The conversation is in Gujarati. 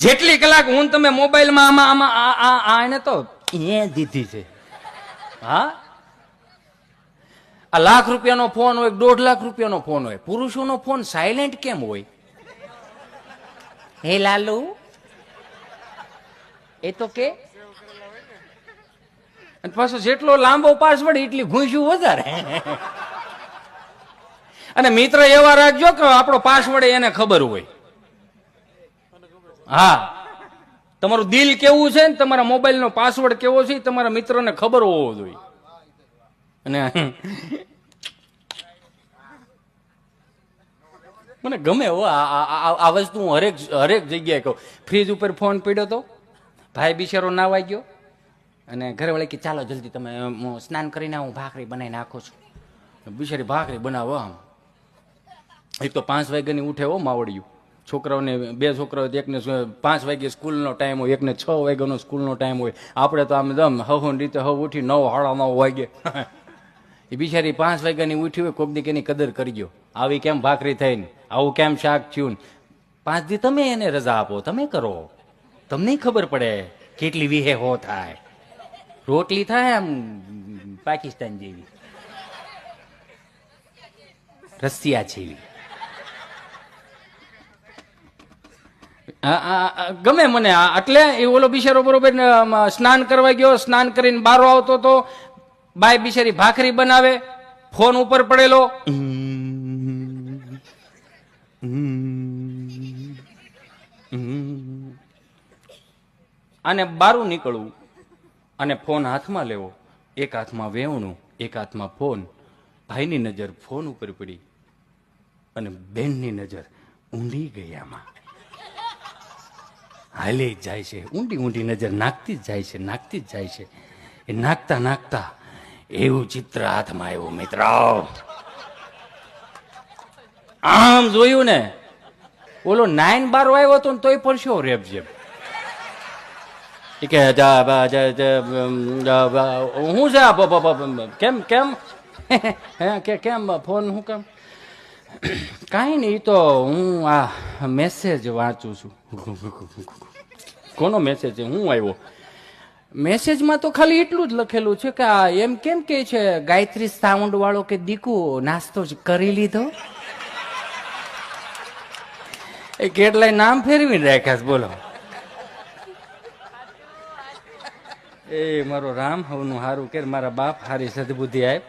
જેટલી કલાક હું ને તમે મોબાઈલમાં આમાં આમાં એને તો એ દીધી છે. હા, આ લાખ રૂપિયાનો ફોન હોય, 1.5 લાખ રૂપિયાનો ફોન હોય, પુરુષોનો ફોન સાયલેન્ટ કેમ હોય? હે લાલુ એ તો કે પાછો જેટલો લાંબો પાસવર્ડ એટલી ઘૂંસ્યું વધારે. અને મિત્ર એવા રાખજો કે આપણો પાસવર્ડ એને ખબર હોય. હા, તમારું દિલ કેવું છે ને તમારા મોબાઈલ નો પાસવર્ડ કેવો છે તમારા મિત્રને ખબર હોવો જોઈએ. અને મને ગમે હો આ વસ્તુ. હું હરેક જગ્યાએ કહું. ફ્રીજ ઉપર ફોન પડ્યો તો ભાઈ બિચારો નાવાઈ ગયો અને ઘરવાળી કે ચાલો જલ્દી તમે સ્નાન કરીને હું ભાખરી બનાવી નાખું છું. બિચારી ભાખરી બનાવો. આમ એક તો 5 વાગ્યાની ઉઠે હો માવડિયું. છોકરાઓને 2 છોકરાઓ, એકને 5 વાગે સ્કૂલનો ટાઈમ હોય, એકને 6 વાગ્યાનો સ્કૂલનો ટાઈમ હોય. આપણે તો આમ દમ હવની રીતે ઉઠી 9 સાડા 9 વાગે. એ બિચારી 5 વાગ્યાની ઉઠી હોય, કોક દી એની કદર કરજો. આવી કેમ ભાખરી થઈને, આવું કેમ શાક થયું. 5 દી તમે એને રજા આપો, તમે કરો, તમને ખબર પડે કેટલી વિહે હો થાય. રોટલી થાય આમ પાકિસ્તાન જેવી, રશિયા જેવી. ગમે મને. એટલે એ ઓલો બિચારો બરોબર સ્નાન કરવા ગયો, સ્નાન કરીને બારો આવતો તો બાય બિચારી ભાખરી બનાવે, ફોન ઉપર પડેલો. અને બારું નીકળવું અને ફોન હાથમાં લેવો. એક હાથમાં વેવણું, એક હાથમાં ફોન. ભાઈની નજર ફોન ઉપર પડી અને બેનની નજર ઊંડી ગઈ. આમાં હાલી જ જાય છે, ઊંડી ઊંડી નજર નાખતી જ જાય છે, નાખતી જ જાય છે. એ નાખતા નાખતા એવું ચિત્ર હાથમાં આવ્યું મિત્ર. આમ જોયું ને, ઓલો 9 બારો આવ્યો હતો ને તોય પણ શું રેપ જેમ કે હું છે કેમ કેમ કે કેમ ફોન હું કેમ કાંઈ નહીં, તો હું આ મેસેજ વાંચું છું. કોનો મેસેજ છે? હું આવ્યો. મેસેજમાં તો ખાલી એટલું જ લખેલું છે કે આ એમ કેમ કે છે ગાયત્રી સાઉન્ડ વાળો કે દીકુ નાસ્તો જ કરી લીધો. એ કેટલાય નામ ફેરવીને રાખ્યા. બોલો એ મારો રામ હવનું હારું કે મારા બાપ હારી સદબુદ્ધિ આપ.